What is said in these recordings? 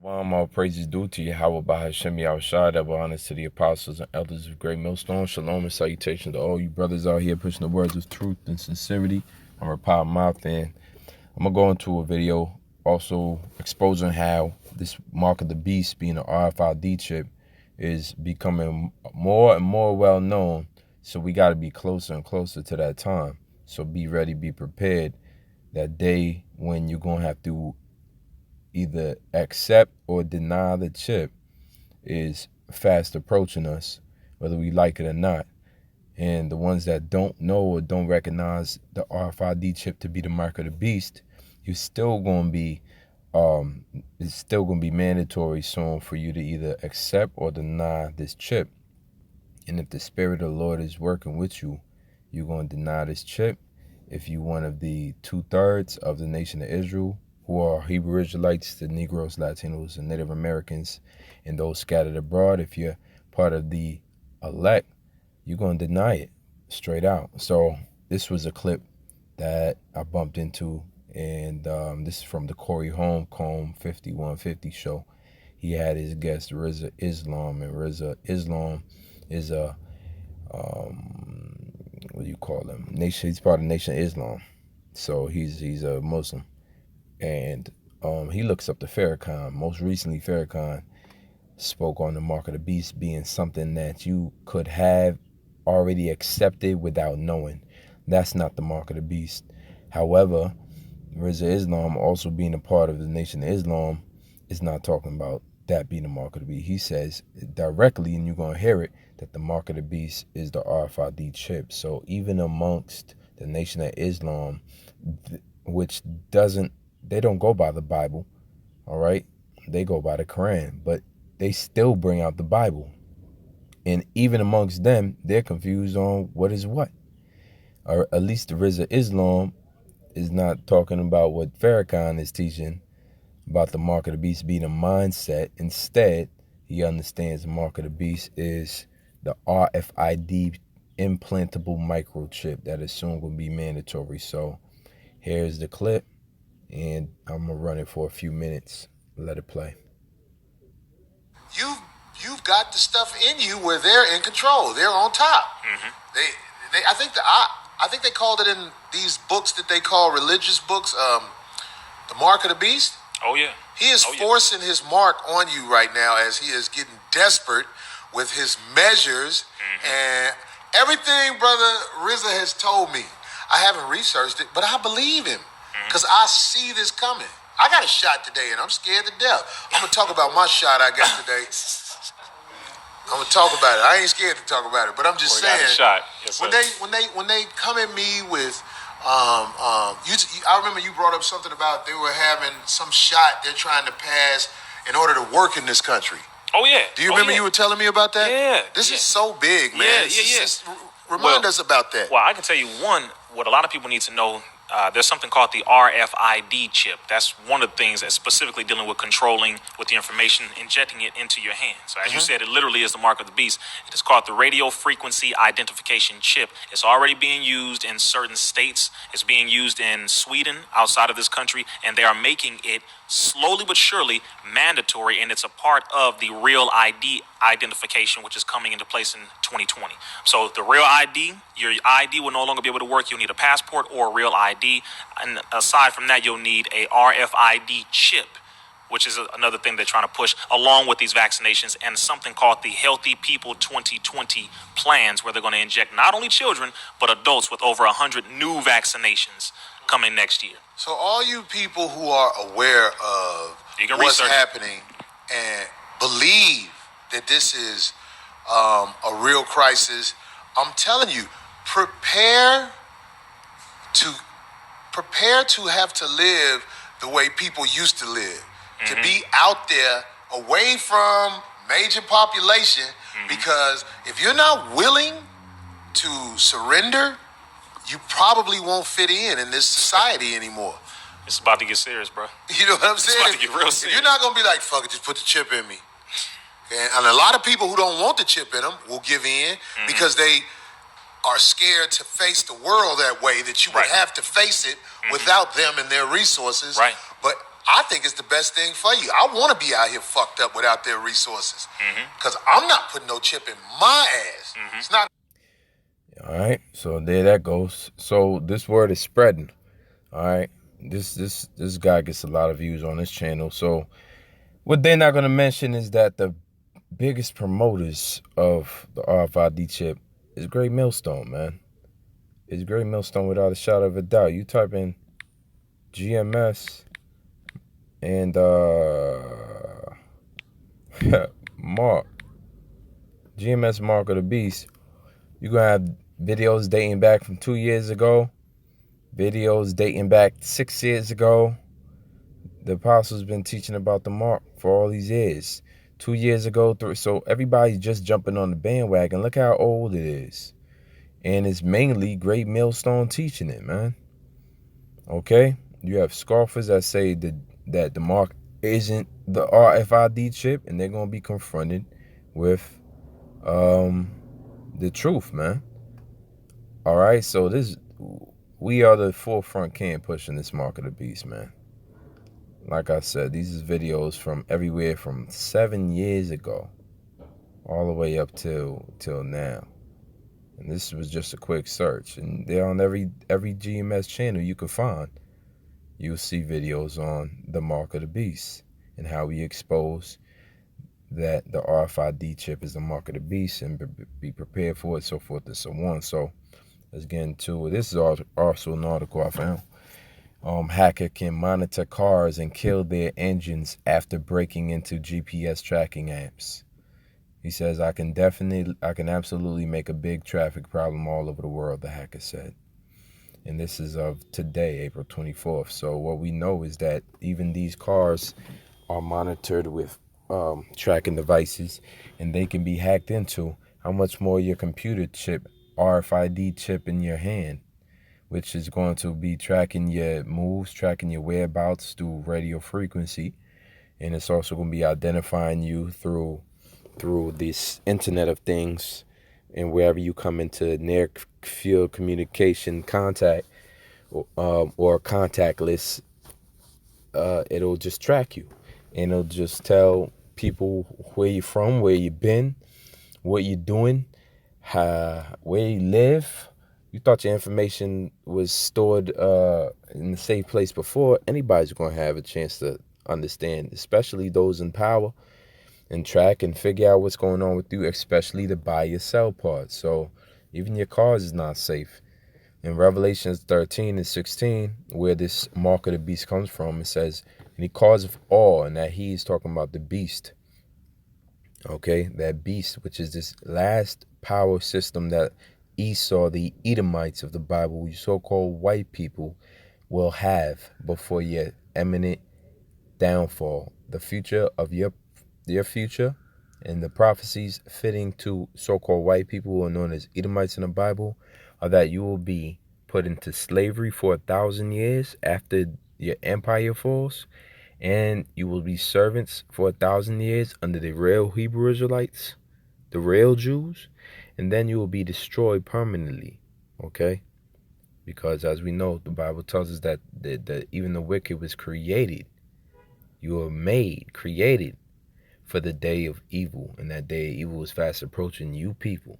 All praises due to Yahweh Bahashemi Yahushua, double honors to the apostles and elders of Great Millstone. Shalom and salutation to all you brothers out here pushing the words of truth and sincerity. I'm Rapal Mouth, and I'm going to go into a video also exposing how this mark of the beast, being an RFID chip, is becoming more and more well known. So we got to be closer and closer to that time. So be ready, be prepared. That day when you're going to have to either accept or deny the chip is fast approaching us, whether we like it or not. And the ones that don't know or don't recognize the RFID chip to be the mark of the beast, you're still going to be, it's still going to be mandatory soon for you to either accept or deny this chip. And if the Spirit of the Lord is working with you, you're going to deny this chip. If you're one of the 2/3 of the nation of Israel, who are Hebrew Israelites, the Negroes, Latinos, and Native Americans, and those scattered abroad, if you're part of the elect, you're going to deny it straight out. So this was a clip that I bumped into, and this is from the Holcomb 5150 show. He had his guest Rizza Islam, and Rizza Islam is a, what do you call him? Nation. He's part of Nation of Islam. So he's a Muslim. And he looks up to Farrakhan. Most recently, Farrakhan spoke on the mark of the beast being something that you could have already accepted without knowing. That's not the mark of the beast. However, Rizza Islam, also being a part of the Nation of Islam, is not talking about that being the mark of the beast. He says directly, and you're going to hear it, that the mark of the beast is the RFID chip. So even amongst the Nation of Islam, which they don't go by the Bible, all right? They go by the Quran, but they still bring out the Bible. And even amongst them, they're confused on what is what. Or at least the Rizza Islam is not talking about what Farrakhan is teaching about the mark of the beast being a mindset. Instead, he understands the mark of the beast is the RFID implantable microchip that is soon going to be mandatory. So here's the clip. And I'm gonna run it for a few minutes. Let it play. You've got the stuff in you where they're in control. They're on top. Mm-hmm. I think they called it in these books that they call religious books, the mark of the beast. Oh yeah. He is forcing his mark on you right now as he is getting desperate with his measures and everything. Brother Rizza has told me. I haven't researched it, but I believe him. Because I see this coming. I got a shot today, and I'm scared to death. I'm going to talk about my shot I got today. I'm going to talk about it. I ain't scared to talk about it, but I'm just saying. Shot. Yes, when they come at me with, I remember you brought up something about they were having some shot they're trying to pass in order to work in this country. Oh, yeah. Do you remember you were telling me about that? Yeah. This is so big, man. Yeah. Remind us about that. Well, I can tell you what a lot of people need to know. There's something called the RFID chip. That's one of the things that's specifically dealing with controlling with the information, injecting it into your hand. So as you said, it literally is the mark of the beast. It is called the radio frequency identification chip. It's already being used in certain states. It's being used in Sweden, outside of this country, and they are making it slowly but surely mandatory, and it's a part of the real ID identification, which is coming into place in 2020. So the real ID, your ID will no longer be able to work. You'll need a passport or a real ID. And aside from that, you'll need a RFID chip, which is another thing they're trying to push along with these vaccinations, and something called the Healthy People 2020 plans, where they're going to inject not only children, but adults with over 100 new vaccinations coming next year. So all you people who are aware of what's happening and believe that this is a real crisis, I'm telling you, prepare to have to live the way people used to live, to be out there away from major population, because if you're not willing to surrender, you probably won't fit in this society anymore. It's about to get serious, bro. You know what I'm saying? It's about to get real serious. If you're not going to be like, fuck it, just put the chip in me. And a lot of people who don't want the chip in them will give in because they are scared to face the world that way, that you would have to face it without them and their resources. Right. But I think it's the best thing for you. I want to be out here fucked up without their resources. Because I'm not putting no chip in my ass. It's not. All right, so there that goes. So this word is spreading. All right, this guy gets a lot of views on his channel. So what they're not going to mention is that the biggest promoters of the RFID chip is Great Millstone, man. It's Great Millstone without a shadow of a doubt. You type in GMS and Mark, GMS Mark of the Beast, you're going to have videos dating back from 2 years ago, videos dating back 6 years ago. The apostle's been teaching about the mark for all these years. 2 years ago, so everybody's just jumping on the bandwagon. Look how old it is. And it's mainly Great Millstone teaching it, man. Okay? You have scoffers that say that the mark isn't the RFID chip, and they're going to be confronted with the truth, man. All right? So we are the forefront camp pushing this mark of the beast, man. Like I said, these is videos from everywhere from 7 years ago all the way up till now. And this was just a quick search. And they're on every GMS channel you can find. You'll see videos on the mark of the beast and how we expose that the RFID chip is the mark of the beast and be prepared for it, so forth and so on. So let's get into it. This is also an article I found. Hacker can monitor cars and kill their engines after breaking into GPS tracking apps. He says, I can absolutely make a big traffic problem all over the world, the hacker said. And this is of today, April 24th. So what we know is that even these cars are monitored with tracking devices, and they can be hacked into. How much more your computer chip, RFID chip in your hand, which is going to be tracking your moves, tracking your whereabouts through radio frequency. And it's also going to be identifying you through this Internet of Things, and wherever you come into near field communication contact or contactless, it'll just track you. And it'll just tell people where you're from, where you've been, what you're doing, where you live. You thought your information was stored in a safe place before. Anybody's going to have a chance to understand, especially those in power, and track and figure out what's going on with you, especially to buy your sell parts. So even your cars is not safe. In Revelations 13 and 16, where this mark of the beast comes from, it says, and he causeth awe, and that he is talking about the beast. Okay, that beast, which is this last power system that Esau, the Edomites of the Bible, you so-called white people, will have before your imminent downfall. The future of your future and the prophecies fitting to so-called white people who are known as Edomites in the Bible are that you will be put into slavery for 1,000 years after your empire falls, and you will be servants for 1,000 years under the real Hebrew Israelites, the real Jews, and then you will be destroyed permanently, okay? Because as we know, the Bible tells us that even the wicked was created. You were created for the day of evil, and that day of evil is fast approaching you people.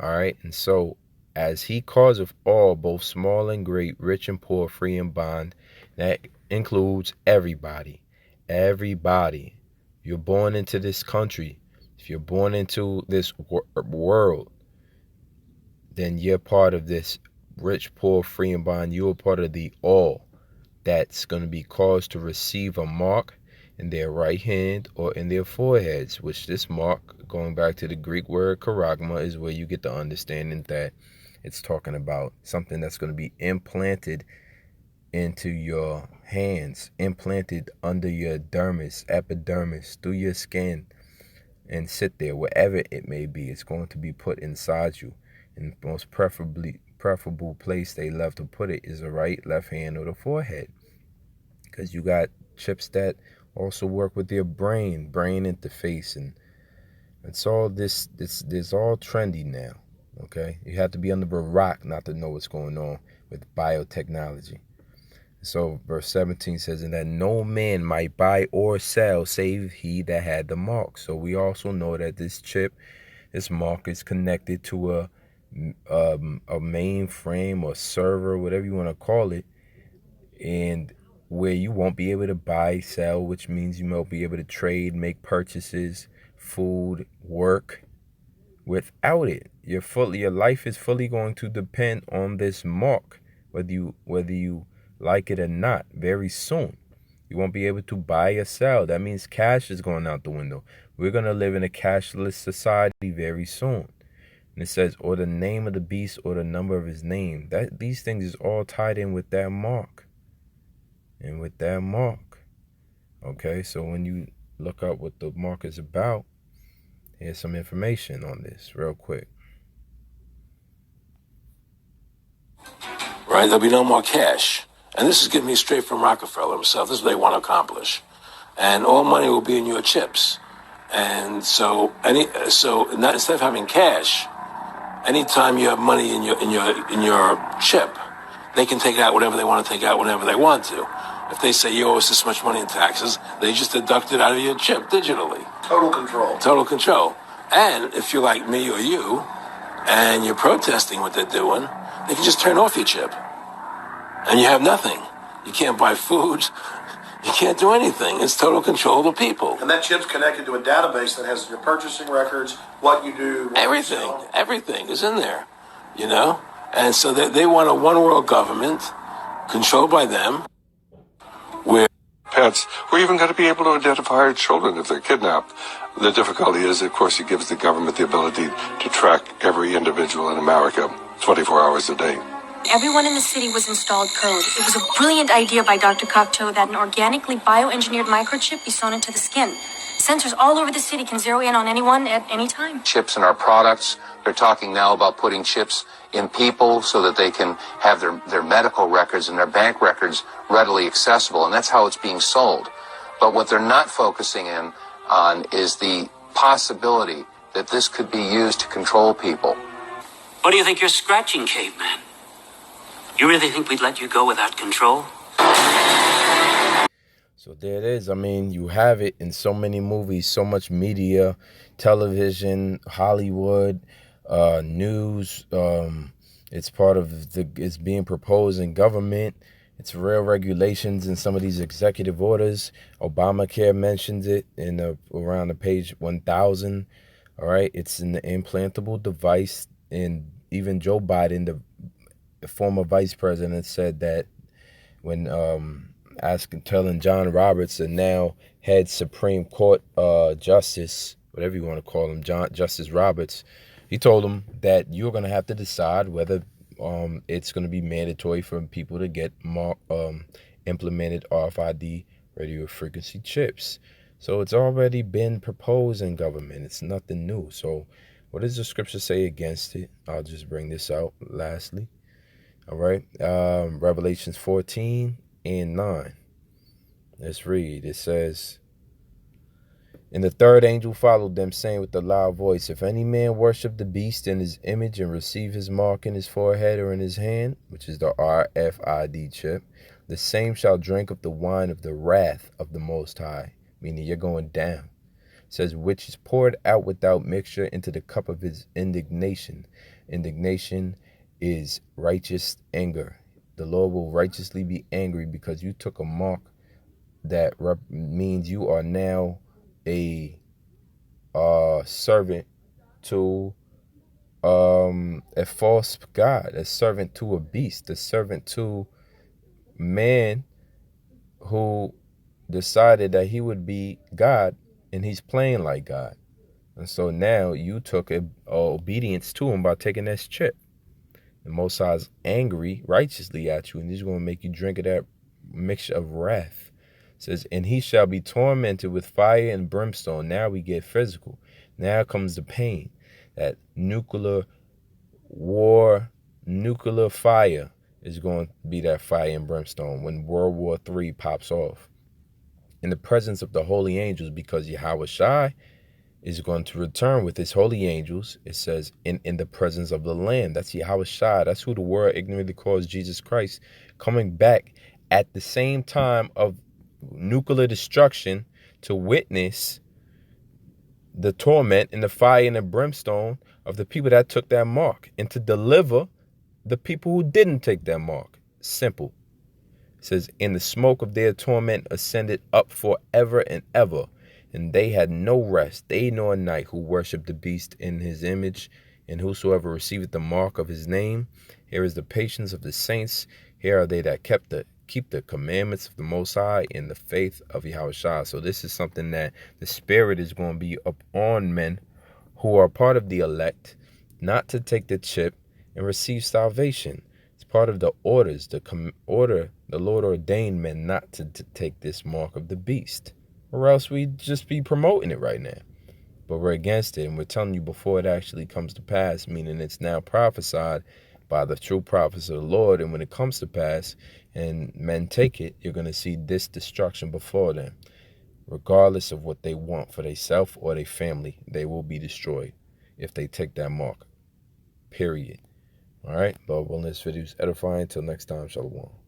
All right, and so as he causeth all, both small and great, rich and poor, free and bond, that includes everybody. Everybody. You're born into this country. If you're born into this world, then you're part of this rich, poor, free and bond. You're part of the all that's going to be caused to receive a mark in their right hand or in their foreheads, which this mark, going back to the Greek word charagma, is where you get the understanding that it's talking about something that's going to be implanted into your hands, implanted under your dermis, epidermis, through your skin, and sit there wherever it may be. It's going to be put inside you. And the most preferable place they love to put it is the right, left hand, or the forehead, because you got chips that also work with your brain interface, and it's all this all trendy now. Okay, you have to be under a rock not to know what's going on with biotechnology. So verse 17 says, and that no man might buy or sell save he that had the mark. So we also know that this chip, this mark, is connected to a mainframe or server, whatever you want to call it, and where you won't be able to buy, sell, which means you won't be able to trade, make purchases, food, work without it. Your life is fully going to depend on this mark, whether you like it or not. Very soon, you won't be able to buy or sell. That means cash is going out the window. We're gonna live in a cashless society very soon. And it says, or the name of the beast, or the number of his name. That these things is all tied in with that mark. And with that mark. Okay, so when you look up what the mark is about, here's some information on this real quick. Right? There'll be no more cash. And this is getting me straight from Rockefeller himself. This is what they want to accomplish. And all money will be in your chips. And so instead of having cash, anytime you have money in your chip, they can take out whatever they want to take out whenever they want to. If they say you owe us this much money in taxes, they just deduct it out of your chip digitally. Total control. Total control. And if you're like me or you, and you're protesting what they're doing, they can just turn off your chip. And you have nothing. You can't buy food. You can't do anything. It's total control of the people. And that chip's connected to a database that has your purchasing records, what you do, what Everything. you sell. Everything is in there, you know? And so they want a one-world government controlled by them where pets. We're even going to be able to identify our children if they're kidnapped. The difficulty is, of course, it gives the government the ability to track every individual in America 24 hours a day. Everyone in the city was installed code. It was a brilliant idea by Dr. Cocteau that an organically bioengineered microchip be sewn into the skin. Sensors all over the city can zero in on anyone at any time. Chips in our products. They're talking now about putting chips in people so that they can have their medical records and their bank records readily accessible, and that's how it's being sold. But what they're not focusing in on is the possibility that this could be used to control people. What do you think you're scratching, caveman? You really think we'd let you go without control? So there it is. I mean, you have it in so many movies, so much media, television, Hollywood, news. It's part of it's being proposed in government. It's real regulations in some of these executive orders. Obamacare mentions it in around the page 1000. All right. It's an implantable device. And even Joe Biden, the former vice president, said that when telling John Roberts, and now head Supreme Court Justice, whatever you want to call him, Justice Roberts, he told him that you're going to have to decide whether it's going to be mandatory for people to get implemented RFID radio frequency chips. So it's already been proposed in government. It's nothing new. So what does the scripture say against it? I'll just bring this out lastly. All right. Revelations 14:9. Let's read. It says, and the third angel followed them, saying with a loud voice, if any man worship the beast in his image and receive his mark in his forehead or in his hand, which is the RFID chip, the same shall drink of the wine of the wrath of the Most High, meaning you're going down. It says, which is poured out without mixture into the cup of his indignation. Indignation is righteous anger. The Lord will righteously be angry because you took a mark that means you are now a servant to a false god, a servant to a beast, a servant to man who decided that he would be God, and he's playing like God. And so now you took obedience to him by taking this chip. The Most High is angry righteously at you, and he's going to make you drink of that mixture of wrath. It says, and he shall be tormented with fire and brimstone. Now we get physical. Now comes the pain. That nuclear war, nuclear fire is going to be that fire and brimstone when World War III pops off. In the presence of the holy angels, because Yahweh Shai is going to return with his holy angels. It says in the presence of the Lamb. That's Yahweh Shai. That's who the world ignorantly calls Jesus Christ, coming back at the same time of nuclear destruction to witness the torment and the fire and the brimstone of the people that took that mark, and to deliver the people who didn't take that mark. Simple. It says, "In the smoke of their torment ascended up forever and ever, and they had no rest, day nor night, who worship the beast in his image, and whosoever receiveth the mark of his name. Here is the patience of the saints. Here are they that keep the commandments of the Most High in the faith of Yahushua." So this is something that the Spirit is going to be upon men who are part of the elect, not to take the chip and receive salvation. It's part of the orders, the Lord ordained men not to take this mark of the beast, or else we'd just be promoting it right now. But we're against it, and we're telling you before it actually comes to pass, meaning it's now prophesied by the true prophets of the Lord. And when it comes to pass and men take it, you're going to see this destruction before them. Regardless of what they want for themselves or their family, they will be destroyed if they take that mark. Period. All right, Lord willing, this video is edifying. Until next time, shalom.